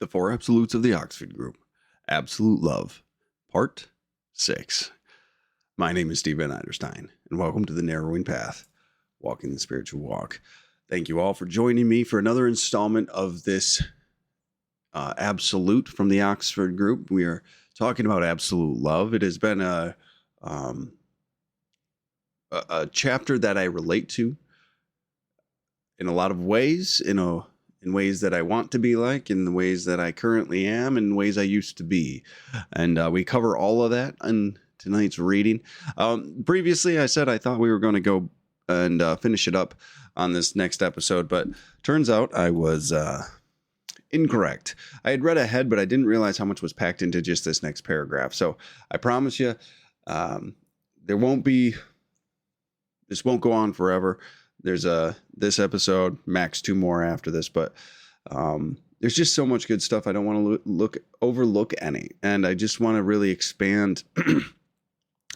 The Four Absolutes of the Oxford Group. Absolute Love. Part 6. My name is Steve Van Eiderstein, and welcome to The Narrowing Path, Walking the Spiritual Walk. Thank you all for joining me for another installment of this Absolute from the Oxford Group. We are talking about absolute love. It has been a chapter that I relate to in a lot of ways, in ways that I want to be like, in the ways that I currently am, in ways I used to be. And we cover all of that in tonight's reading. Previously, I said I thought we were going to go and finish it up on this next episode, but turns out I was incorrect. I had read ahead, but I didn't realize how much was packed into just this next paragraph. So I promise you, this won't go on forever. There's this episode, max 2 more after this, but there's just so much good stuff. I don't want to overlook any, and I just want to really expand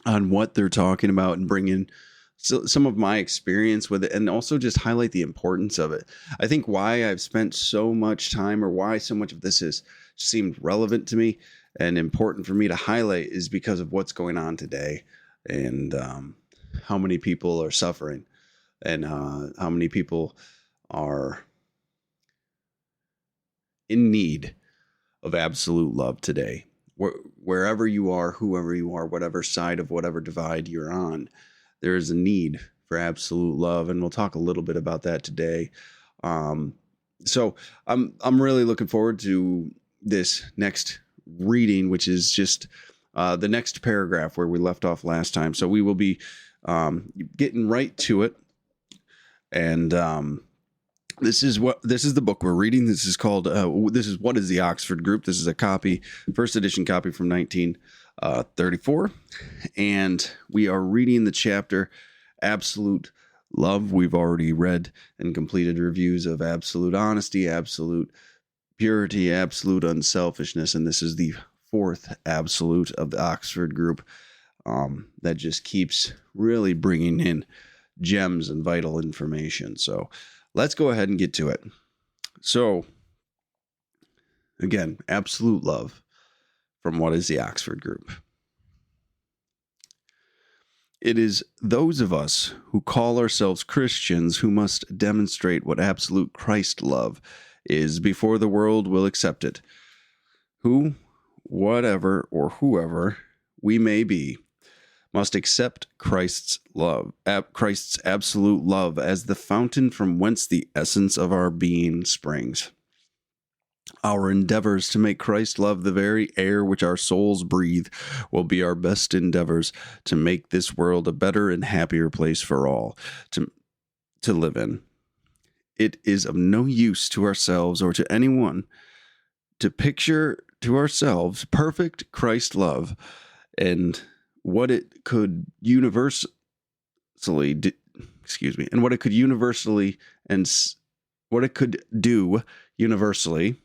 on what they're talking about and bring in some of my experience with it, and also just highlight the importance of it. I think why I've spent so much time, or why so much of this has seemed relevant to me and important for me to highlight, is because of what's going on today, and how many people are suffering. And how many people are in need of absolute love today. Wherever you are, whoever you are, whatever side of whatever divide you're on, there is a need for absolute love, and we'll talk a little bit about that today. So I'm really looking forward to this next reading, which is just the next paragraph where we left off last time. So we will be getting right to it. And this is the book we're reading. This is called What is the Oxford Group? This is a copy, first edition copy from 1934, and we are reading the chapter Absolute Love. We've already read and completed reviews of Absolute Honesty, Absolute Purity, Absolute Unselfishness, and this is the 4th Absolute of the Oxford Group that just keeps really bringing in gems and vital information. So let's go ahead and get to it. So again, absolute love from What is the Oxford Group? It is those of us who call ourselves Christians who must demonstrate what absolute Christ love is before the world will accept it. Who, whatever, or whoever we may be, must accept Christ's absolute love as the fountain from whence the essence of our being springs. Our endeavors to make Christ's love the very air which our souls breathe will be our best endeavors to make this world a better and happier place for all to live in. It is of no use to ourselves or to anyone to picture to ourselves perfect Christ love and what it could universally do universally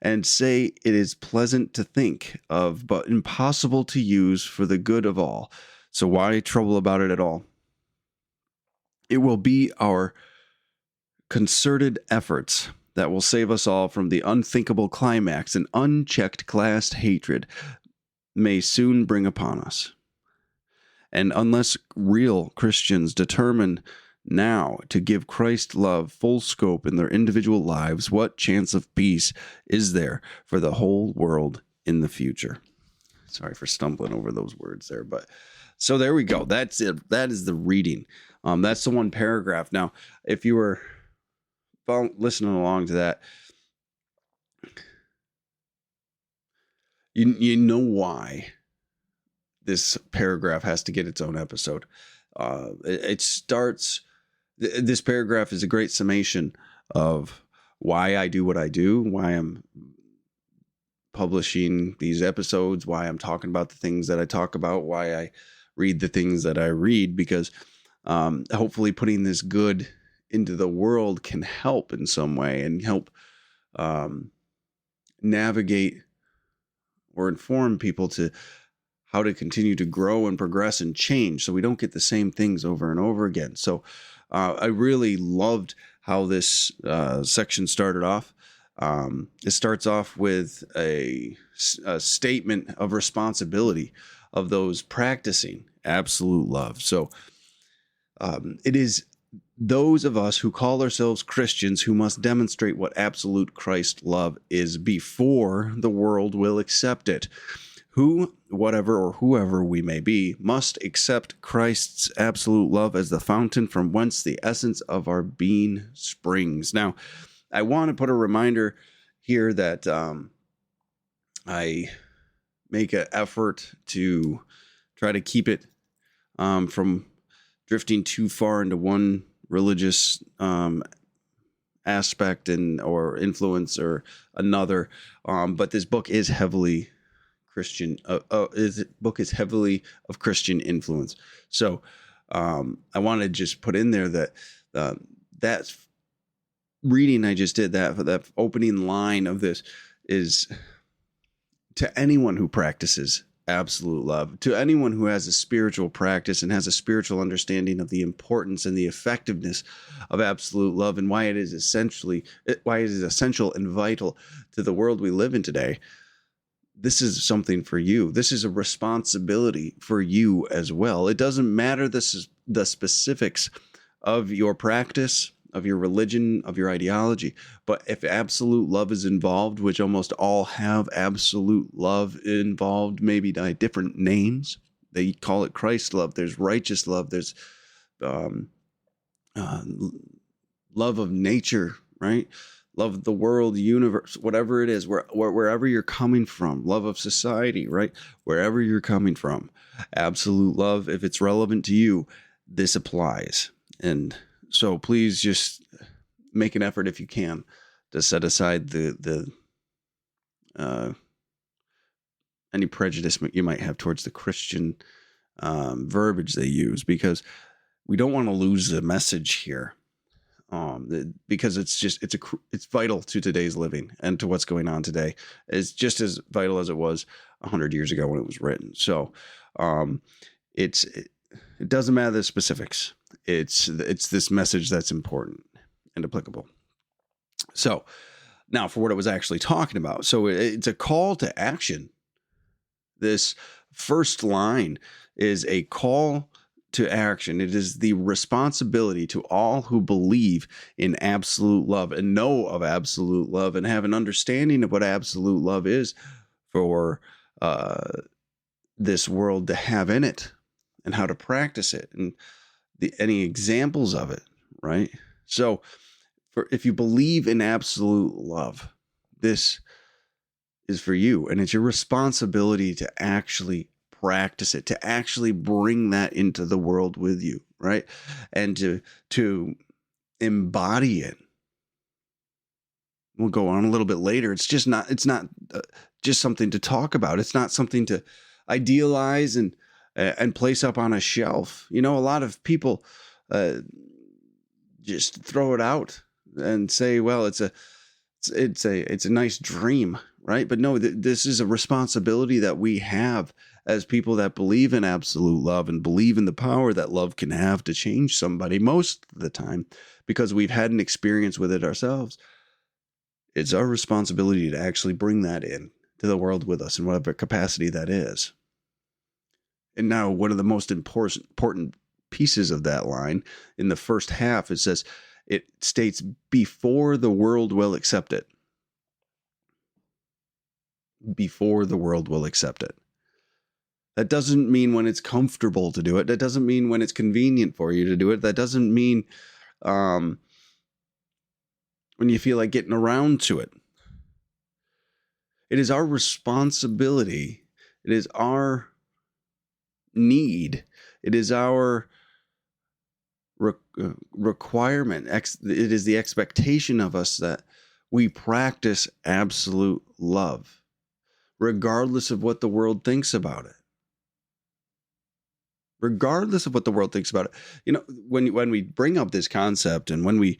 and say it is pleasant to think of, but impossible to use for the good of all. So why trouble about it at all? It will be our concerted efforts that will save us all from the unthinkable climax and unchecked class hatred may soon bring upon us. And unless real Christians determine now to give Christ's love full scope in their individual lives, what chance of peace is there for the whole world in the future? Sorry for stumbling over those words there, but so there we go. That's it. That is the reading. That's the one paragraph. Now, if you were listening along to that, you know why this paragraph has to get its own episode. This paragraph is a great summation of why I do what I do, why I'm publishing these episodes, why I'm talking about the things that I talk about, why I read the things that I read, because hopefully putting this good into the world can help in some way and help navigate or inform people to how to continue to grow and progress and change so we don't get the same things over and over again. So I really loved how this section started off. It starts off with a statement of responsibility of those practicing absolute love. So it is those of us who call ourselves Christians who must demonstrate what absolute Christ love is before the world will accept it. Who, whatever, or whoever we may be, must accept Christ's absolute love as the fountain from whence the essence of our being springs. Now, I want to put a reminder here that I make an effort to try to keep it from drifting too far into one religious aspect or influence or another. But this book is heavily Christian. This book is heavily of Christian influence. So I want to just put in there that that reading I just did, that opening line of this, is to anyone who practices absolute love, to anyone who has a spiritual practice and has a spiritual understanding of the importance and the effectiveness of absolute love and why it is essential and vital to the world we live in today. This is something for you. This is a responsibility for you as well. It doesn't matter the specifics of your practice, of your religion, of your ideology, but if absolute love is involved, which almost all have absolute love involved, maybe by different names, they call it Christ love. There's righteous love. There's love of nature, right? Love of the world, the universe, whatever it is, wherever you're coming from, love of society, right? Wherever you're coming from, absolute love, if it's relevant to you, this applies. And so please just make an effort if you can to set aside the any prejudice you might have towards the Christian verbiage they use, because we don't want to lose the message here. Because it's vital to today's living and to what's going on today. It's just as vital as it was 100 years ago when it was written. So it doesn't matter the specifics. It's this message that's important and applicable. So now for what it was actually talking about. So it's a call to action. This first line is a call to action. It is the responsibility to all who believe in absolute love and know of absolute love and have an understanding of what absolute love is for this world to have in it and how to practice it and any examples of it, right? So if you believe in absolute love, this is for you, and it's your responsibility to actually practice it, to actually bring that into the world with you, right? And to embody it. We'll go on a little bit later. It's not just something to talk about. It's not something to idealize and place up on a shelf. A lot of people just throw it out and say, well, it's a nice dream, right? But no, this is a responsibility that we have as people that believe in absolute love and believe in the power that love can have to change somebody most of the time, because we've had an experience with it ourselves. It's our responsibility to actually bring that in to the world with us in whatever capacity that is. And now one of the most important pieces of that line in the first half, it states, before the world will accept it. Before the world will accept it. That doesn't mean when it's comfortable to do it. That doesn't mean when it's convenient for you to do it. That doesn't mean when you feel like getting around to it. It is our responsibility. It is our need. It is our requirement. It is the expectation of us that we practice absolute love, regardless of what the world thinks about it. Regardless of what the world thinks about it. When we bring up this concept and when we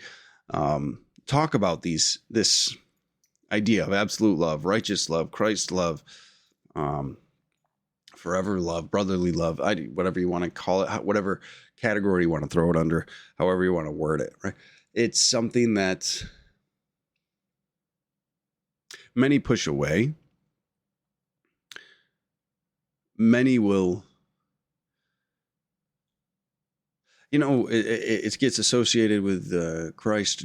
talk about this idea of absolute love, righteous love, Christ love, forever love, brotherly love, whatever you want to call it, whatever category you want to throw it under, however you want to word it, right? It's something that many push away. Many will, it gets associated with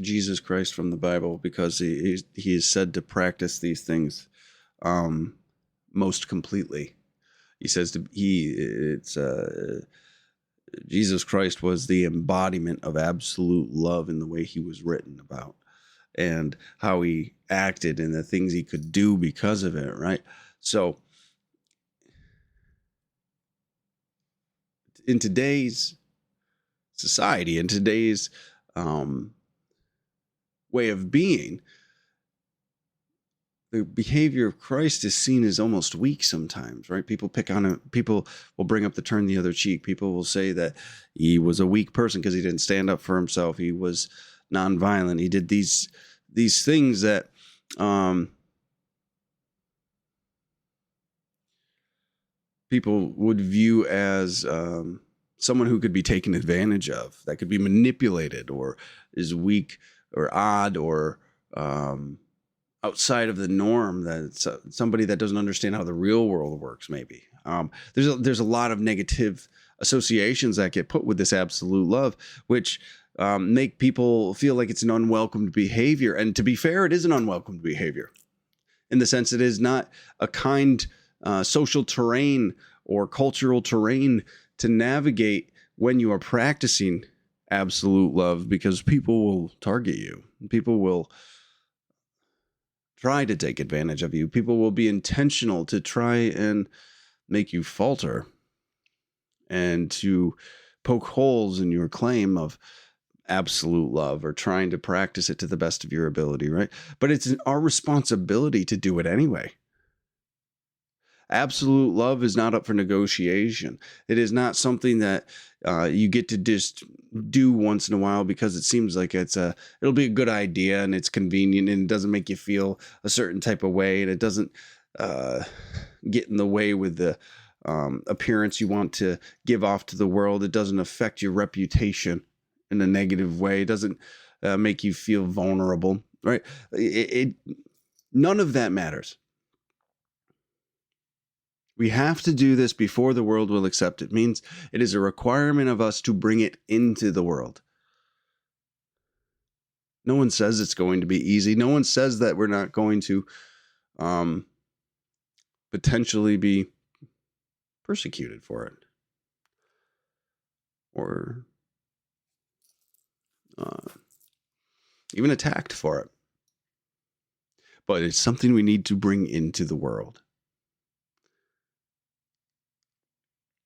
Jesus Christ from the Bible, because he is said to practice these things most completely. He says Jesus Christ was the embodiment of absolute love in the way he was written about, and how he acted and the things he could do because of it, right? So in today's society, in today's way of being, the behavior of Christ is seen as almost weak sometimes, right? People pick on it. People will bring up the turn the other cheek. People will say that he was a weak person because he didn't stand up for himself. He was nonviolent. He did these things that people would view as someone who could be taken advantage of, that could be manipulated, or is weak or odd, or outside of the norm, that somebody that doesn't understand how the real world works, maybe. There's a lot of negative associations that get put with this absolute love, which make people feel like it's an unwelcomed behavior. And to be fair, it is an unwelcomed behavior, in the sense it is not a kind social terrain or cultural terrain to navigate when you are practicing absolute love, because people will target you. People will try to take advantage of you. People will be intentional to try and make you falter, and to poke holes in your claim of absolute love, or trying to practice it to the best of your ability, right? But it's our responsibility to do it anyway. Absolute love is not up for negotiation. It is not something that you get to just do once in a while because it seems like it'll be a good idea and it's convenient and it doesn't make you feel a certain type of way, and it doesn't get in the way with the appearance you want to give off to the world. It doesn't affect your reputation in a negative way. It doesn't make you feel vulnerable, right? None of that matters. We have to do this before the world will accept it. It means it is a requirement of us to bring it into the world. No one says it's going to be easy. No one says that we're not going to potentially be persecuted for it, or even attacked for it. But it's something we need to bring into the world.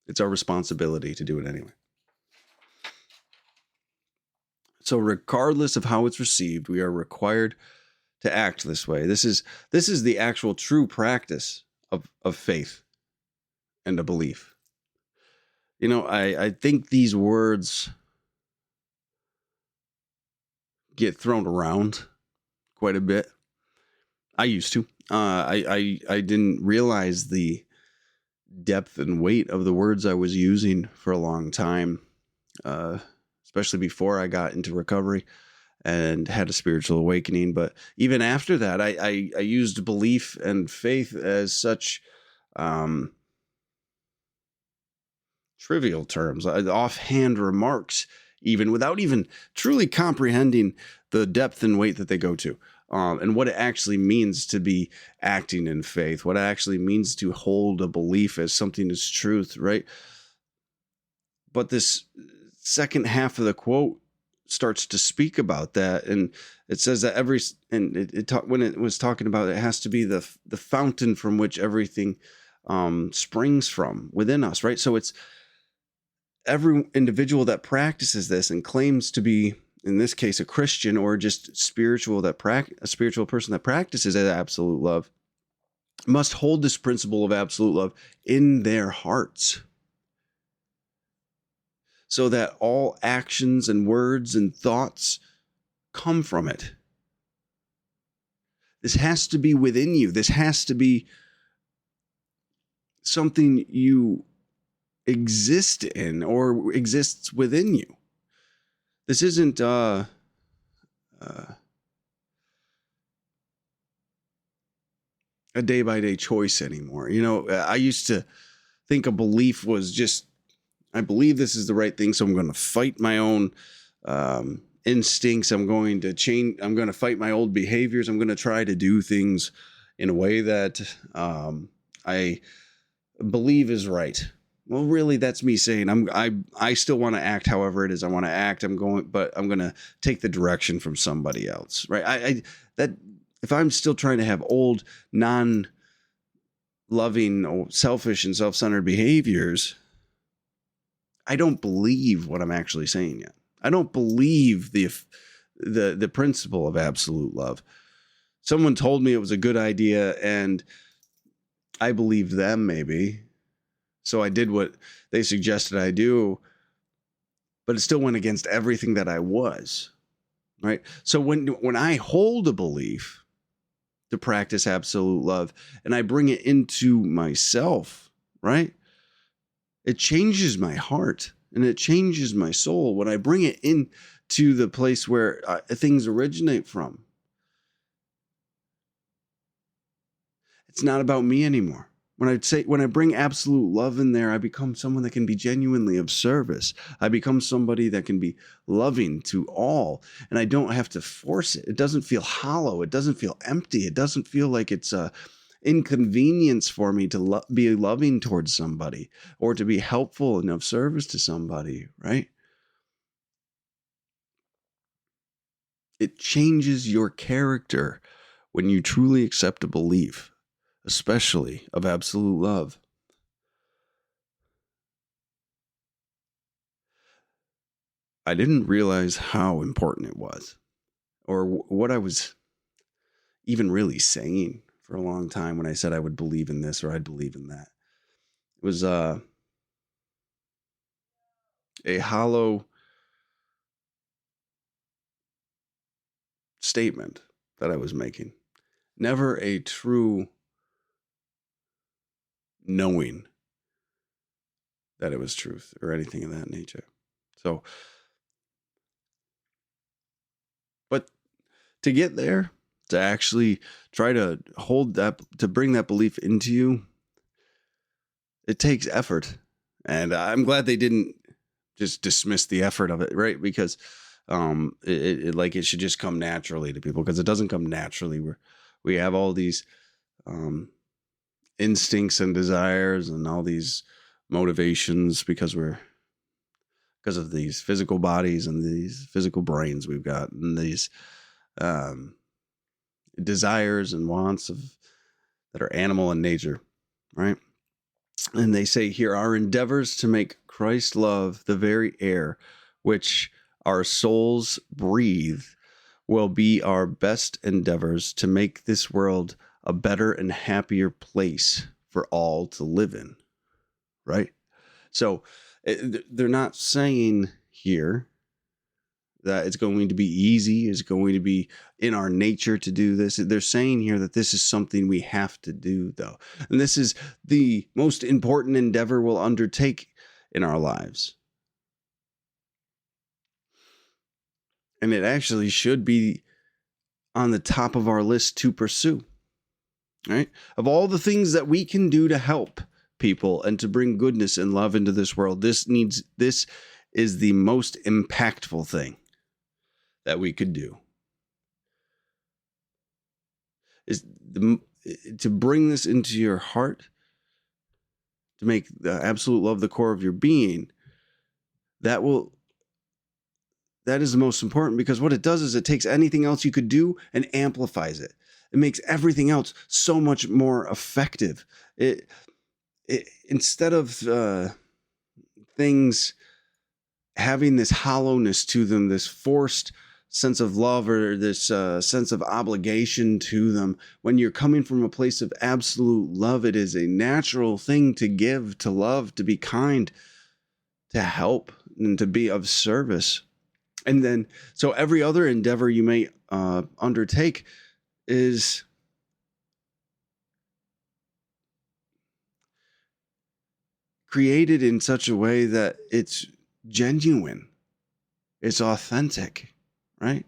It's our responsibility to do it anyway. So regardless of how it's received, we are required to act this way. This is the actual true practice of faith and a belief. I think these words get thrown around quite a bit. I used to. I didn't realize the depth and weight of the words I was using for a long time, especially before I got into recovery and had a spiritual awakening. But even after that, I used belief and faith as such trivial terms, offhand remarks, even without even truly comprehending the depth and weight that they go to. And what it actually means to be acting in faith, what it actually means to hold a belief as something as truth, right? But this second half of the quote starts to speak about that, and it says that when it was talking about it has to be the fountain from which everything springs from within us, right? So it's every individual that practices this and claims to be, in this case, a Christian, or just a spiritual person that practices absolute love, must hold this principle of absolute love in their hearts, so that all actions and words and thoughts come from it. This has to be within you. This has to be something you exist in, or exists within you. This isn't a day by day choice anymore. I used to think a belief was just, I believe this is the right thing, so I'm going to fight my own instincts. I'm going to change. I'm going to fight my old behaviors. I'm going to try to do things in a way that I believe is right. Well, really, that's me saying I still want to act however it is I want to act. But I'm going to take the direction from somebody else, right? That if I'm still trying to have old, non-loving, or selfish and self-centered behaviors, I don't believe what I'm actually saying yet. I don't believe the principle of absolute love. Someone told me it was a good idea, and I believed them maybe. So I did what they suggested I do, but it still went against everything that I was, right? So when I hold a belief to practice absolute love and I bring it into myself, right? It changes my heart and it changes my soul when I bring it into the place where things originate from. It's not about me anymore. When I bring absolute love in there, I become someone that can be genuinely of service. I become somebody that can be loving to all, and I don't have to force it. It doesn't feel hollow. It doesn't feel empty. It doesn't feel like it's a inconvenience for me to be loving towards somebody or to be helpful and of service to somebody, right? It changes your character when you truly accept a belief, especially of absolute love. I didn't realize how important it was or what I was even really saying for a long time when I said I would believe in this or I'd believe in that. It was a hollow statement that I was making. Never a true knowing that it was truth or anything of that nature. So, but to get there, to actually try to hold that, to bring that belief into you, it takes effort. And I'm glad they didn't just dismiss the effort of it, right? Because it should just come naturally to people, because it doesn't come naturally. We have all these instincts and desires and all these motivations because of these physical bodies and these physical brains we've got, and these desires and wants that are animal in nature, right? And they say here, our endeavors to make Christ love the very air which our souls breathe will be our best endeavors to make this world a better and happier place for all to live in, right? So they're not saying here that it's going to be easy, it's going to be in our nature to do this. They're saying here that this is something we have to do, though. And this is the most important endeavor we'll undertake in our lives. And it actually should be on the top of our list to pursue, right? Of all the things that we can do to help people and to bring goodness and love into this world, this is the most impactful thing that we could do. Is to bring this into your heart, to make the absolute love the core of your being. That is the most important, because what it does is it takes anything else you could do and amplifies it. It makes everything else so much more effective. It instead of things having this hollowness to them, this forced sense of love or this sense of obligation to them, when you're coming from a place of absolute love, it is a natural thing to give, to love, to be kind, to help, and to be of service. And then, so every other endeavor you may undertake is created in such a way that it's genuine, it's authentic, right?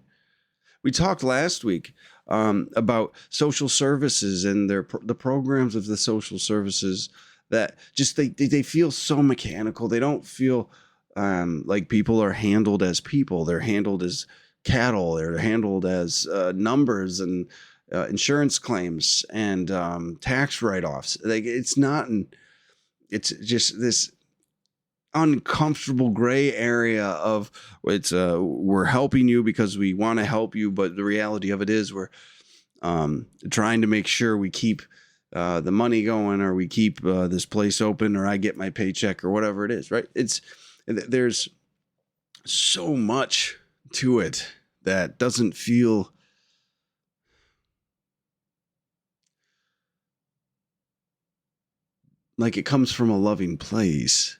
We talked last week about social services and the programs of the social services that just they feel so mechanical. They don't feel like people are handled as people. They're handled as cattle. They're handled as numbers and insurance claims and tax write-offs. Like it's not. It's just this uncomfortable gray area of we're helping you because we want to help you, but the reality of it is we're trying to make sure we keep the money going, or we keep this place open, or I get my paycheck, or whatever it is, right? There's so much to it that doesn't feel like it comes from a loving place.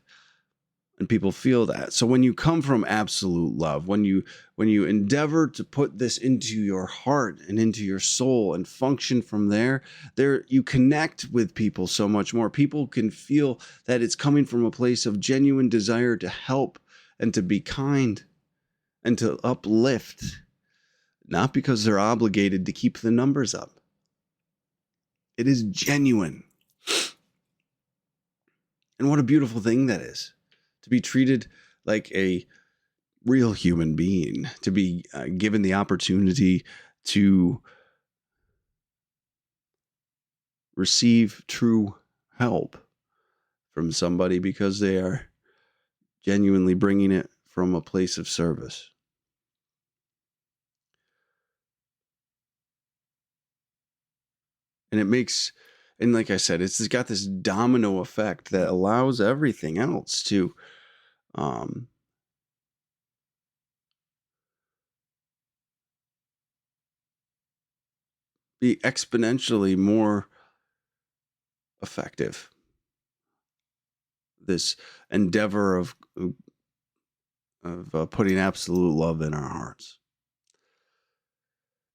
And people feel that. So when you come from absolute love, when you endeavor to put this into your heart and into your soul and function from there you connect with people so much more. People can feel that it's coming from a place of genuine desire to help and to be kind and to uplift, not because they're obligated to keep the numbers up. It is genuine. And what a beautiful thing that is. To be treated like a real human being, to be given the opportunity to receive true help from somebody because they are genuinely bringing it from a place of service. And it makes, and like I said, it's got this domino effect that allows everything else to be exponentially more effective. This endeavor of putting absolute love in our hearts.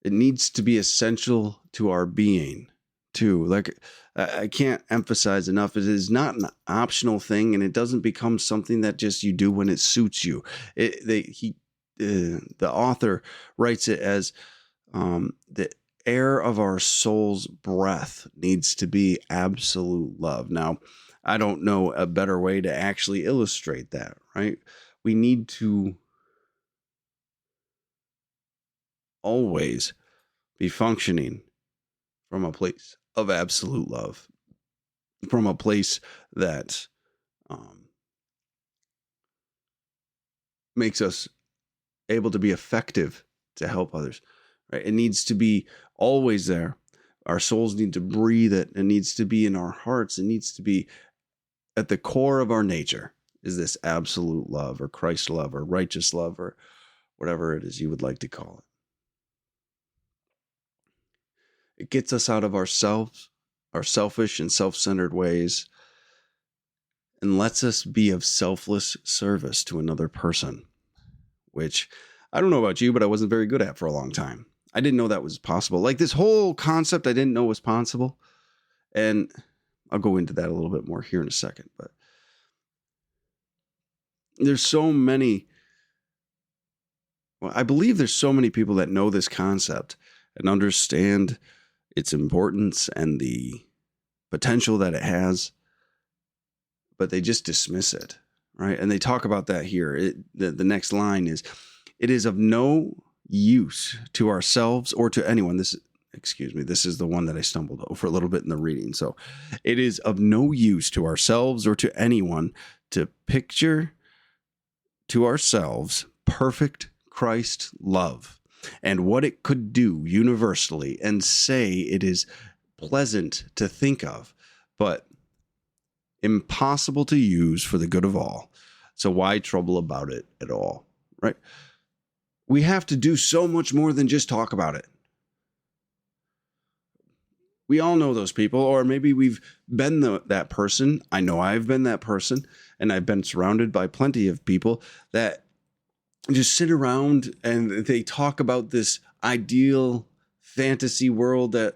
It needs to be essential to our being too. Like I can't emphasize enough, it is not an optional thing, and it doesn't become something that just you do when it suits you. The author writes it as the air of our soul's breath needs to be absolute love. Now, I don't know a better way to actually illustrate that, right? We need to always be functioning from a place of absolute love, from a place that makes us able to be effective to help others, right? It needs to be always there. Our souls need to breathe it. It needs to be in our hearts. It needs to be at the core of our nature is this absolute love, or Christ love, or righteous love, or whatever it is you would like to call it. It gets us out of ourselves, our selfish and self-centered ways, and lets us be of selfless service to another person, which I don't know about you, but I wasn't very good at for a long time. I didn't know that was possible. Like this whole concept I didn't know was possible. And I'll go into that a little bit more here in a second, but there's so many, well, I believe there's so many people that know this concept and understand its importance and the potential that it has, but they just dismiss it, right? And they talk about that here. The next line is, it is of no use to ourselves or to anyone. This is the one that I stumbled over a little bit in the reading. So it is of no use to ourselves or to anyone to picture to ourselves perfect Christ love and what it could do universally, and say it is pleasant to think of, but impossible to use for the good of all. So why trouble about it at all, right? We have to do so much more than just talk about it. We all know those people, or maybe we've been that person. I know I've been that person, and I've been surrounded by plenty of people that just sit around and they talk about this ideal fantasy world that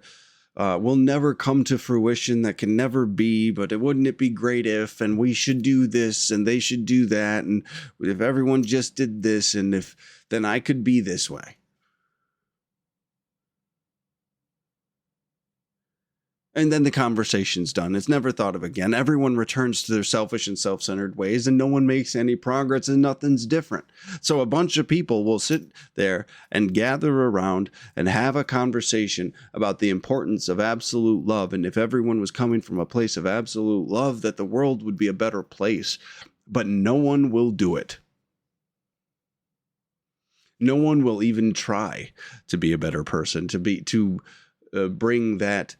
will never come to fruition, that can never be, but wouldn't it be great if, and we should do this and they should do that, and if everyone just did this, and if then I could be this way. And then the conversation's done. It's never thought of again. Everyone returns to their selfish and self-centered ways, and no one makes any progress, and nothing's different. So a bunch of people will sit there and gather around and have a conversation about the importance of absolute love. And if everyone was coming from a place of absolute love, that the world would be a better place. But no one will do it. No one will even try to be a better person, to bring that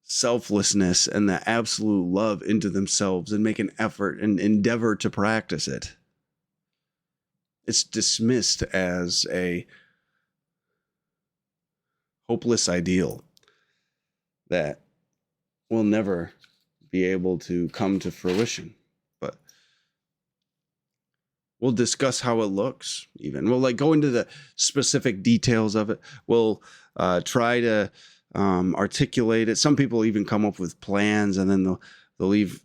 selflessness and the absolute love into themselves and make an effort and endeavor to practice it. It's dismissed as a hopeless ideal that will never be able to come to fruition. But we'll discuss how it looks even. We'll go into the specific details of it. We'll try to articulate it. Some people even come up with plans, and then they'll leave.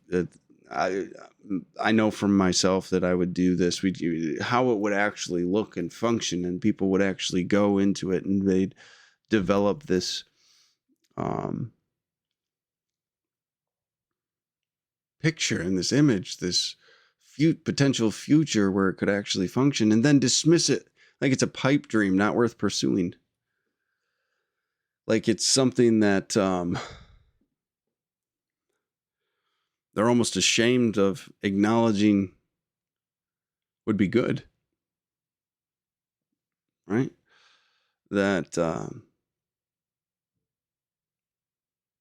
I know from myself that I would do this. How it would actually look and function, and people would actually go into it, and they'd develop this picture and this image, this potential future where it could actually function, and then dismiss it like it's a pipe dream not worth pursuing. Like it's something that they're almost ashamed of acknowledging would be good. Right? That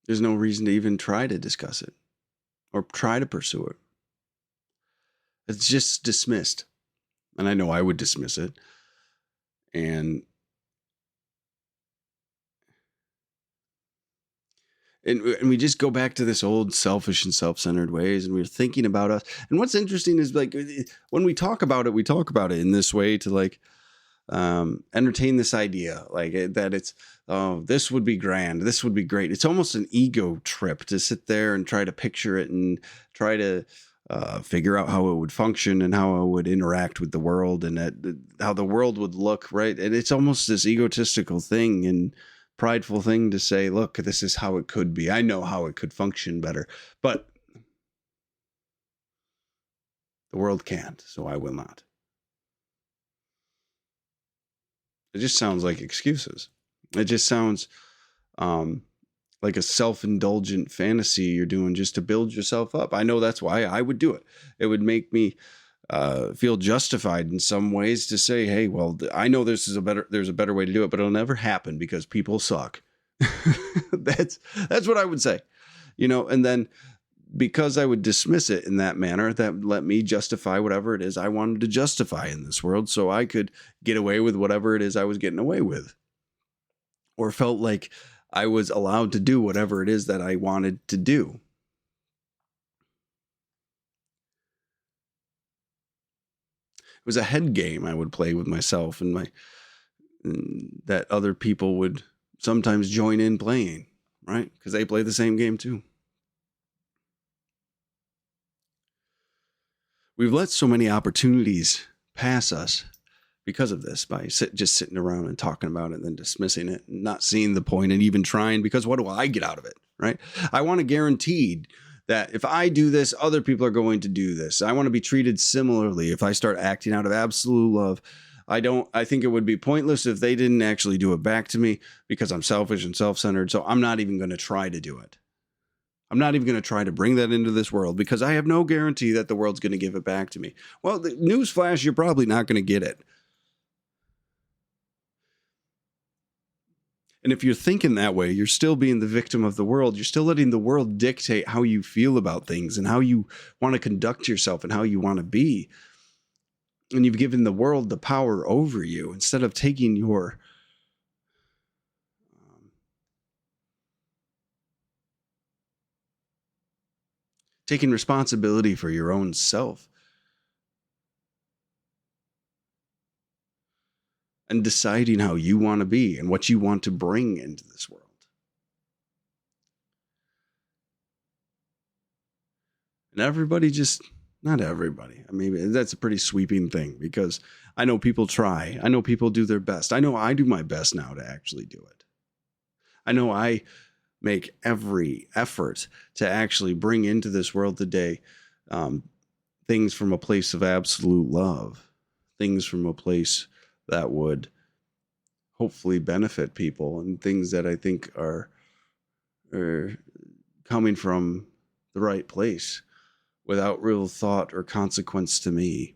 there's no reason to even try to discuss it or try to pursue it. It's just dismissed. And I know I would dismiss it. And we just go back to this old selfish and self-centered ways, and we're thinking about us. And what's interesting is when we talk about it in this way to entertain this idea, that it's, oh, this would be grand, this would be great. It's almost an ego trip to sit there and try to picture it and try to figure out how it would function and how it would interact with the world and how the world would look, right? And it's almost this egotistical thing and prideful thing to say, look, this is how it could be. I know how it could function better, but the world can't, so I will not. It just sounds like excuses. It just sounds like a self-indulgent fantasy you're doing just to build yourself up. I know that's why I would do it. It would make me feel justified in some ways to say, hey, well, I know there's a better way to do it, but it'll never happen because people suck. That's what I would say, and then because I would dismiss it in that manner, that let me justify whatever it is I wanted to justify in this world, so I could get away with whatever it is I was getting away with, or felt like I was allowed to do whatever it is that I wanted to do. It was a head game I would play with myself and that other people would sometimes join in playing, right? Because they play the same game too. We've let so many opportunities pass us because of this, by just sitting around and talking about it and then dismissing it and not seeing the point and even trying, because what do I get out of it, right? I want to guarantee that if I do this, other people are going to do this. I want to be treated similarly if I start acting out of absolute love. I think it would be pointless if they didn't actually do it back to me, because I'm selfish and self-centered. So I'm not even going to try to do it. I'm not even going to try to bring that into this world, because I have no guarantee that the world's going to give it back to me. Well, the newsflash, you're probably not going to get it. And if you're thinking that way, you're still being the victim of the world. You're still letting the world dictate how you feel about things and how you want to conduct yourself and how you want to be. And you've given the world the power over you instead of taking your taking responsibility for your own self and deciding how you want to be and what you want to bring into this world. And everybody not everybody. I mean, that's a pretty sweeping thing, because I know people try. I know people do their best. I know I do my best now to actually do it. I know I make every effort to actually bring into this world today things from a place of absolute love, things from a place that would hopefully benefit people, and things that I think are coming from the right place without real thought or consequence to me.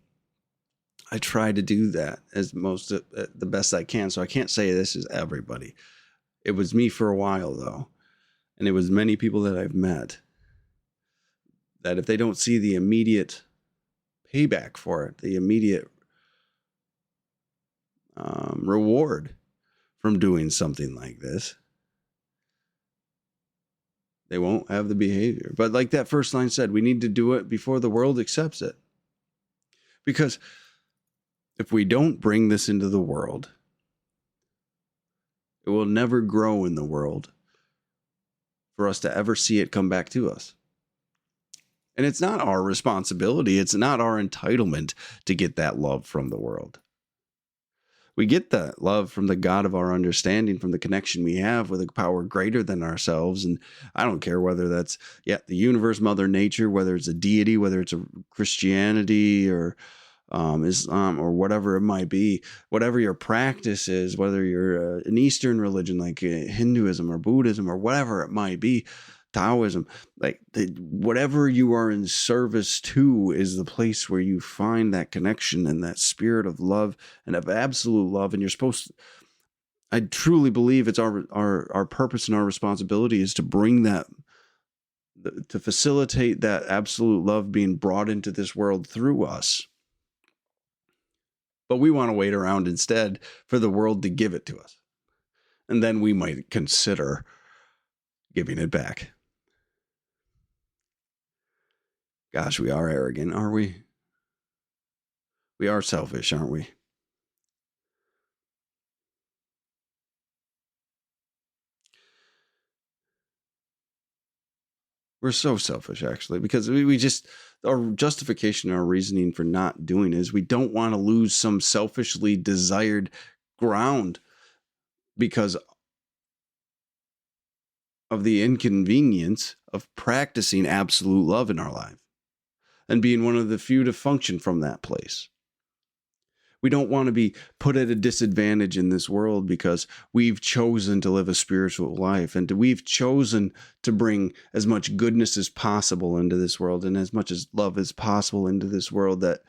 I try to do that as the best I can. So I can't say this is everybody. It was me for a while though. And it was many people that I've met that if they don't see the immediate payback for it, the immediate reward from doing something like this, they won't have the behavior. But like that first line said, we need to do it before the world accepts it. Because if we don't bring this into the world, it will never grow in the world for us to ever see it come back to us. And it's not our responsibility. It's not our entitlement to get that love from the world. We get that love from the God of our understanding, from the connection we have with a power greater than ourselves. And I don't care whether that's, the universe, Mother Nature, whether it's a deity, whether it's a Christianity or Islam or whatever it might be, whatever your practice is, whether you're an Eastern religion like Hinduism or Buddhism or whatever it might be, Taoism, whatever you are in service to is the place where you find that connection and that spirit of love and of absolute love. And you're supposed to, I truly believe it's our purpose and our responsibility is to bring that, to facilitate that absolute love being brought into this world through us. But we want to wait around instead for the world to give it to us. And then we might consider giving it back. Gosh, we are arrogant, aren't we? We are selfish, aren't we? We're so selfish, actually, because we just, our justification, our reasoning for not doing it is we don't want to lose some selfishly desired ground because of the inconvenience of practicing absolute love in our life and being one of the few to function from that place. We don't want to be put at a disadvantage in this world because we've chosen to live a spiritual life and we've chosen to bring as much goodness as possible into this world and as much as love as possible into this world, that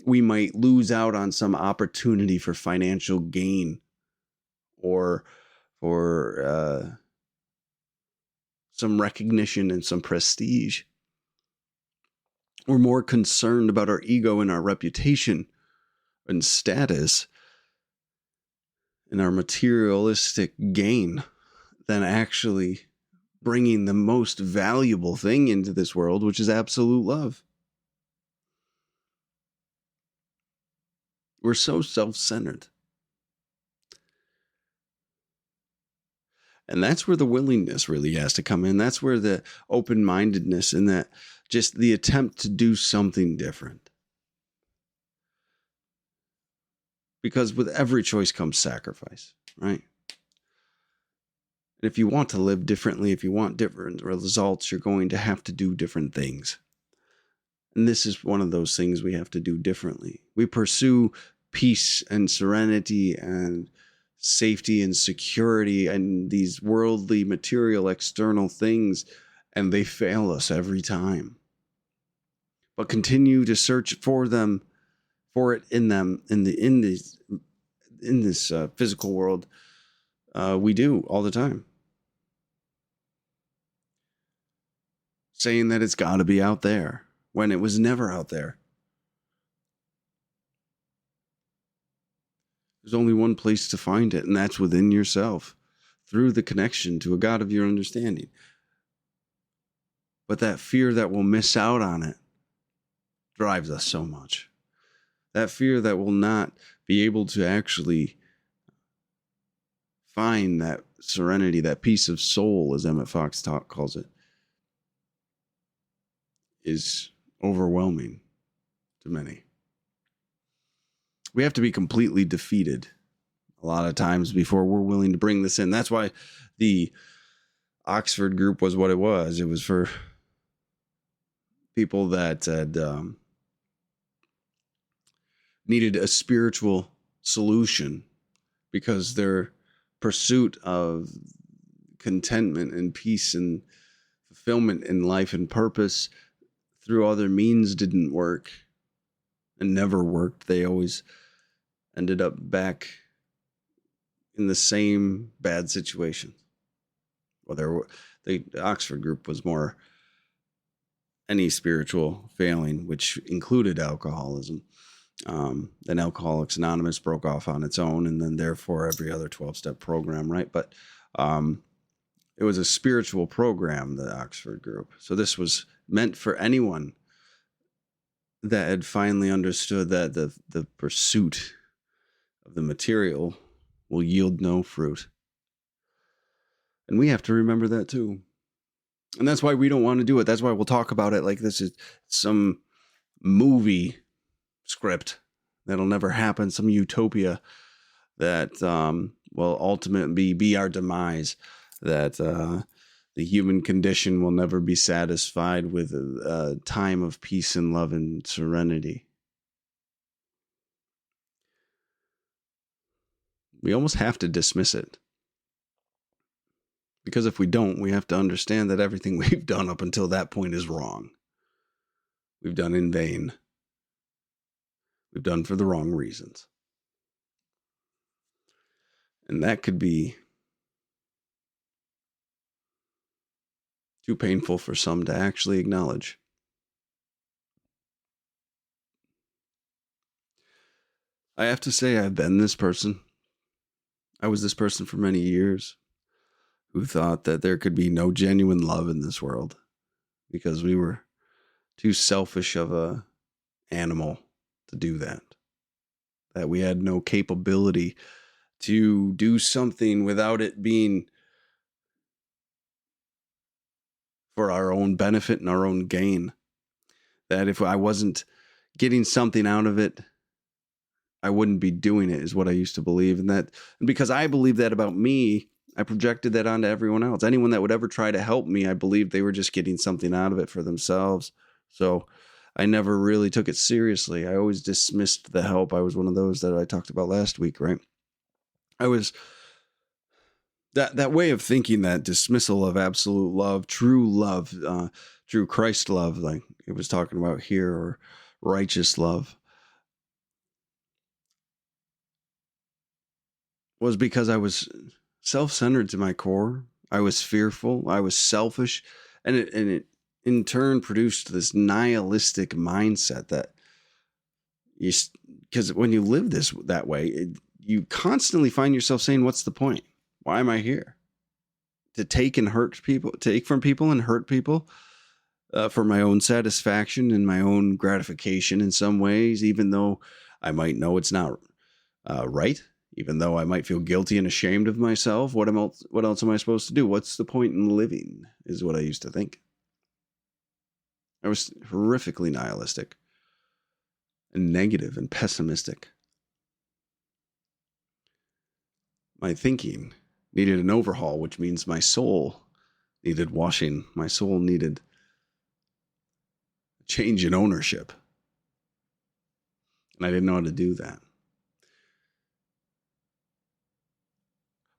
we might lose out on some opportunity for financial gain or for some recognition and some prestige. We're more concerned about our ego and our reputation and status and our materialistic gain than actually bringing the most valuable thing into this world, which is absolute love. We're so self-centered. And that's where the willingness really has to come in. That's where the open-mindedness and that just the attempt to do something different. Because with every choice comes sacrifice, right? And if you want to live differently, if you want different results, you're going to have to do different things. And this is one of those things we have to do differently. We pursue peace and serenity and safety and security and these worldly, material, external things, and they fail us every time. But continue to search for them, for it in them, in this physical world. We do all the time. Saying that it's got to be out there when it was never out there. There's only one place to find it, and that's within yourself, through the connection to a God of your understanding. But that fear that we'll miss out on it drives us so much. That fear that we'll not be able to actually find that serenity, that peace of soul, as Emmett Fox calls it, is overwhelming to many. We have to be completely defeated a lot of times before we're willing to bring this in. That's why the Oxford group was what it was. It was for people that had needed a spiritual solution because their pursuit of contentment and peace and fulfillment in life and purpose through other means didn't work and never worked. They always ended up back in the same bad situation. Well, the Oxford group was more any spiritual failing, which included alcoholism. Then Alcoholics Anonymous broke off on its own, and then therefore every other 12-step program, right? But it was a spiritual program, the Oxford group. So this was meant for anyone that had finally understood that the pursuit of the material will yield no fruit. And we have to remember that too. And that's why we don't want to do it. That's why we'll talk about it like this is some movie script that'll never happen, some utopia that will ultimately be our demise, that the human condition will never be satisfied with a time of peace and love and serenity. We almost have to dismiss it. Because if we don't, we have to understand that everything we've done up until that point is wrong. We've done in vain. We've done for the wrong reasons. And that could be too painful for some to actually acknowledge. I have to say I've been this person. I was this person for many years who thought that there could be no genuine love in this world because we were too selfish of a animal to do that. That we had no capability to do something without it being for our own benefit and our own gain. That if I wasn't getting something out of it, I wouldn't be doing it, is what I used to believe. And because I believed that about me, I projected that onto everyone else. Anyone that would ever try to help me, I believed they were just getting something out of it for themselves. So I never really took it seriously. I always dismissed the help. I was one of those that I talked about last week, right? I was that way of thinking, that dismissal of absolute love, true Christ love, like it was talking about here, or righteous love, was because I was self-centered to my core. I was fearful. I was selfish, and it in turn produced this nihilistic mindset that because when you live that way, you constantly find yourself saying, "What's the point? Why am I here? To take from people and hurt people for my own satisfaction and my own gratification in some ways, even though I might know it's not right." Even though I might feel guilty and ashamed of myself, what else am I supposed to do? What's the point in living, is what I used to think. I was horrifically nihilistic and negative and pessimistic. My thinking needed an overhaul, which means my soul needed washing. My soul needed a change in ownership. And I didn't know how to do that.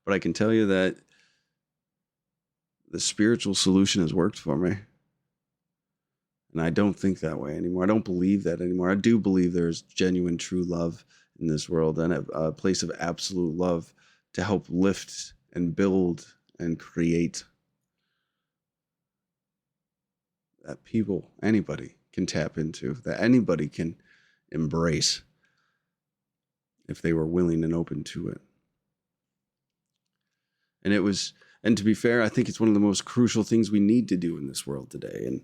But I can tell you that the spiritual solution has worked for me. And I don't think that way anymore. I don't believe that anymore. I do believe there's genuine, true love in this world, and a place of absolute love to help lift and build and create that anybody can tap into, that anybody can embrace if they were willing and open to it. And to be fair, I think it's one of the most crucial things we need to do in this world today.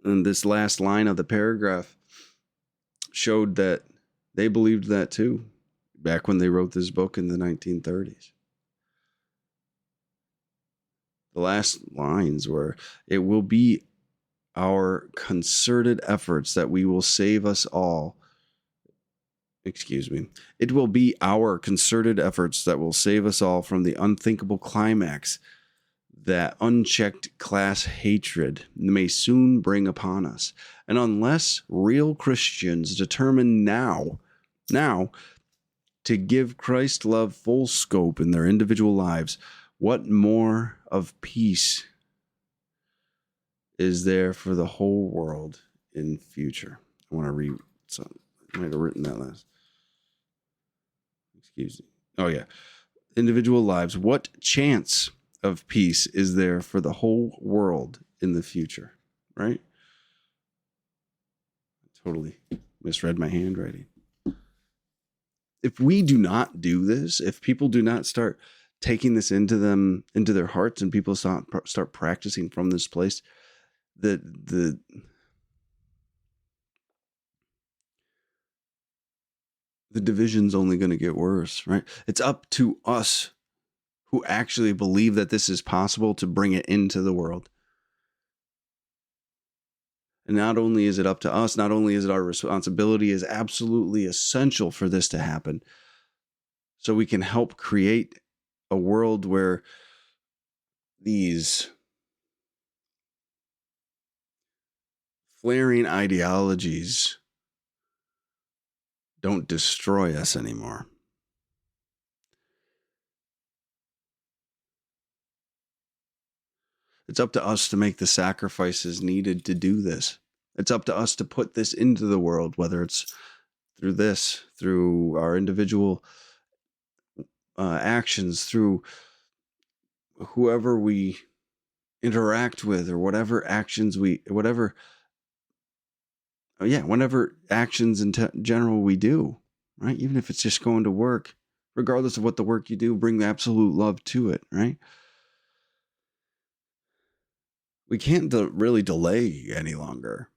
And this last line of the paragraph showed that they believed that too, back when they wrote this book in the 1930s. The last lines were, "It will be our concerted efforts that we will save us all." It will be our concerted efforts that will save us all from the unthinkable climax that unchecked class hatred may soon bring upon us. And unless real Christians determine now, to give Christ's love full scope in their individual lives, what more of peace is there for the whole world in future? I want to read something. I might have written that last. Excuse me. Oh, yeah. Individual lives. What chance of peace is there for the whole world in the future? Right? I totally misread my handwriting. If we do not do this, if people do not start taking this into their hearts, and people start practicing from this place, the division's only going to get worse, right? It's up to us who actually believe that this is possible to bring it into the world. And not only is it up to us, not only is it our responsibility, is absolutely essential for this to happen, so we can help create a world where these flaring ideologies don't destroy us anymore. It's up to us to make the sacrifices needed to do this. It's up to us to put this into the world, whether it's through our individual actions, through whoever we interact with, or whatever actions whatever actions in general we do, right? Even if it's just going to work, regardless of what the work you do, bring absolute love to it, right? We can't really delay any longer.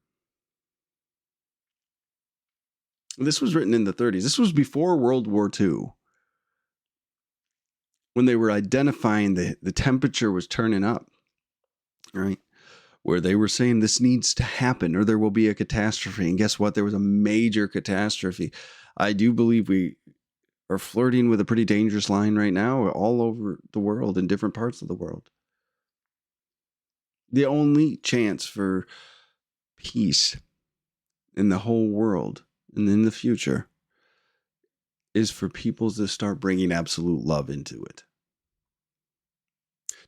This was written in the 30s. This was before World War II, when they were identifying the temperature was turning up, right? Where they were saying this needs to happen or there will be a catastrophe. And guess what? There was a major catastrophe. I do believe we are flirting with a pretty dangerous line right now all over the world, in different parts of the world. The only chance for peace in the whole world and in the future is for people to start bringing absolute love into it.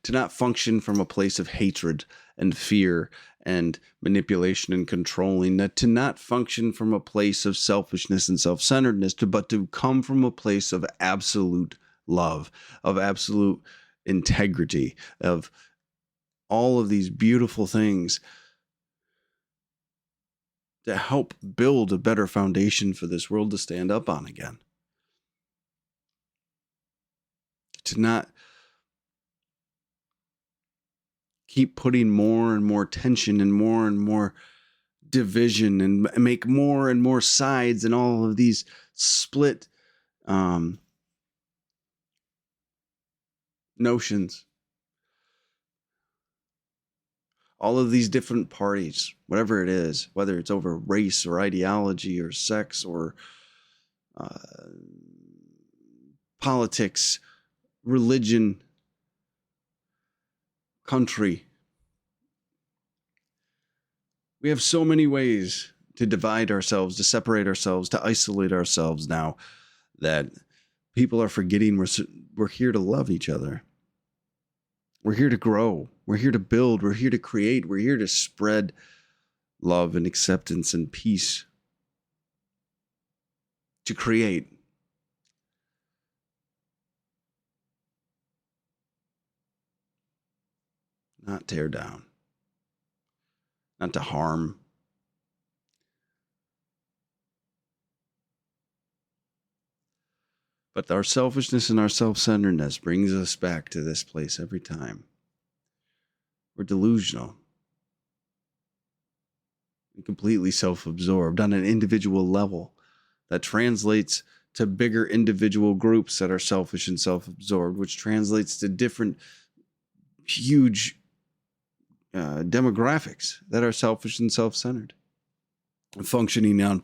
To not function from a place of hatred and fear and manipulation and controlling, to not function from a place of selfishness and self-centeredness, but to come from a place of absolute love, of absolute integrity, of all of these beautiful things to help build a better foundation for this world to stand up on again. To not keep putting more and more tension and more division and make more and more sides and all of these split notions. All of these different parties, whatever it is, whether it's over race or ideology or sex or politics, religion, country. We have so many ways to divide ourselves, to separate ourselves, to isolate ourselves now, that people are forgetting we're here to love each other. We're here to grow. We're here to build. We're here to create. We're here to spread love and acceptance and peace. To create. Not tear down. Not to harm. But our selfishness and our self-centeredness brings us back to this place every time. We're delusional. We're completely self-absorbed on an individual level that translates to bigger individual groups that are selfish and self-absorbed, which translates to different huge demographics that are selfish and self-centered, functioning from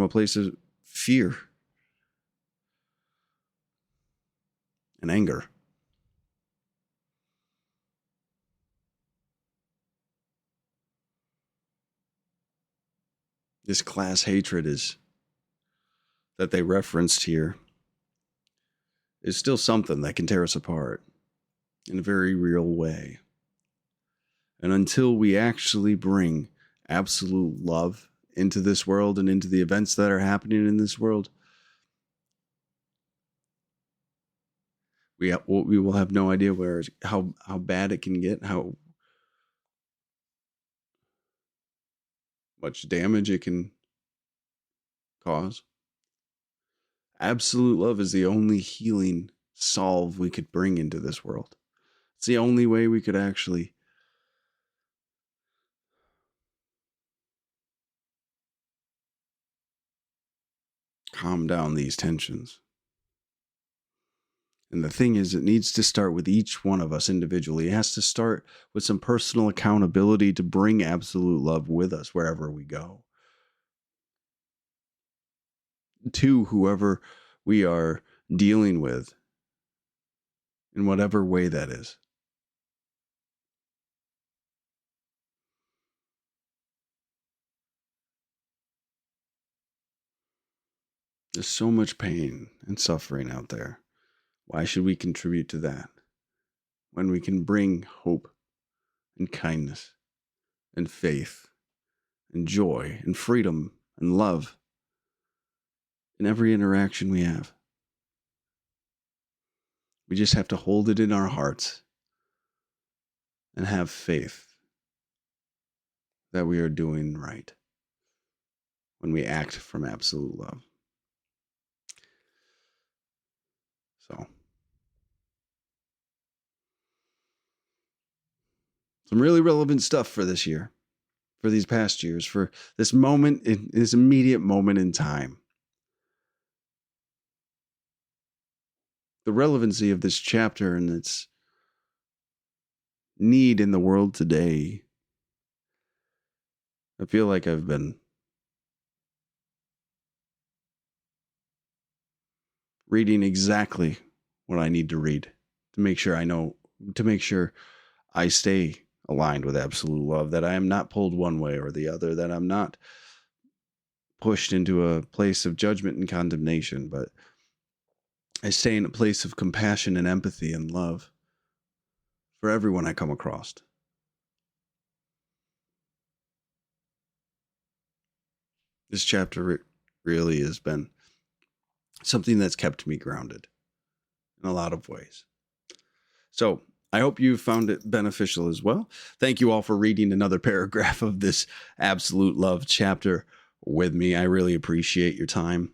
a place of fear and anger. this class hatred is that they referenced here is still something that can tear us apart in a very real way. And until we actually bring absolute love into this world and into the events that are happening in this world, we will have no idea how bad it can get, how much damage it can cause. Absolute love is the only healing solve we could bring into this world. It's the only way we could actually calm down these tensions. And the thing is, it needs to start with each one of us individually. It has to start with some personal accountability to bring absolute love with us wherever we go. To whoever we are dealing with, in whatever way that is. There's so much pain and suffering out there. Why should we contribute to that when we can bring hope and kindness and faith and joy and freedom and love in every interaction we have? We just have to hold it in our hearts and have faith that we are doing right when we act from absolute love. So, some really relevant stuff for this year, for these past years, for this moment, this immediate moment in time. The relevancy of this chapter and its need in the world today. I feel like I've been reading exactly what I need to read to make sure I stay aligned with absolute love, that I am not pulled one way or the other, that I'm not pushed into a place of judgment and condemnation, but I stay in a place of compassion and empathy and love for everyone I come across. This chapter really has been something that's kept me grounded in a lot of ways. So I hope you found it beneficial as well. Thank you all for reading another paragraph of this absolute love chapter with me. I really appreciate your time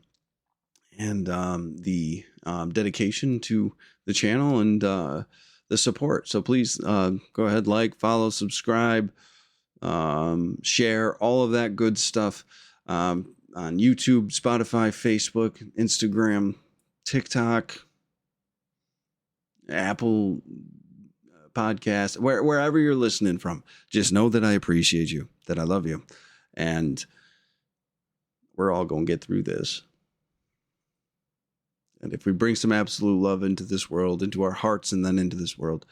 and the dedication to the channel and the support. So please go ahead, like, follow, subscribe, share, all of that good stuff on YouTube, Spotify, Facebook, Instagram, TikTok, Apple Podcast, wherever you're listening from. Just know that I appreciate you, that I love you, and we're all going to get through this. And if we bring some absolute love into this world, into our hearts, and then into this world,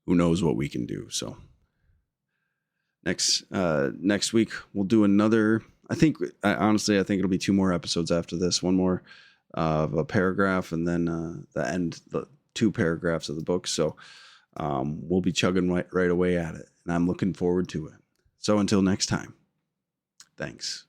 who knows what we can do. So next week we'll do another. I think it'll be 2 more episodes after this. One more of a paragraph, and then the 2 paragraphs of the book. So we'll be chugging right away at it, and I'm looking forward to it. So until next time, thanks.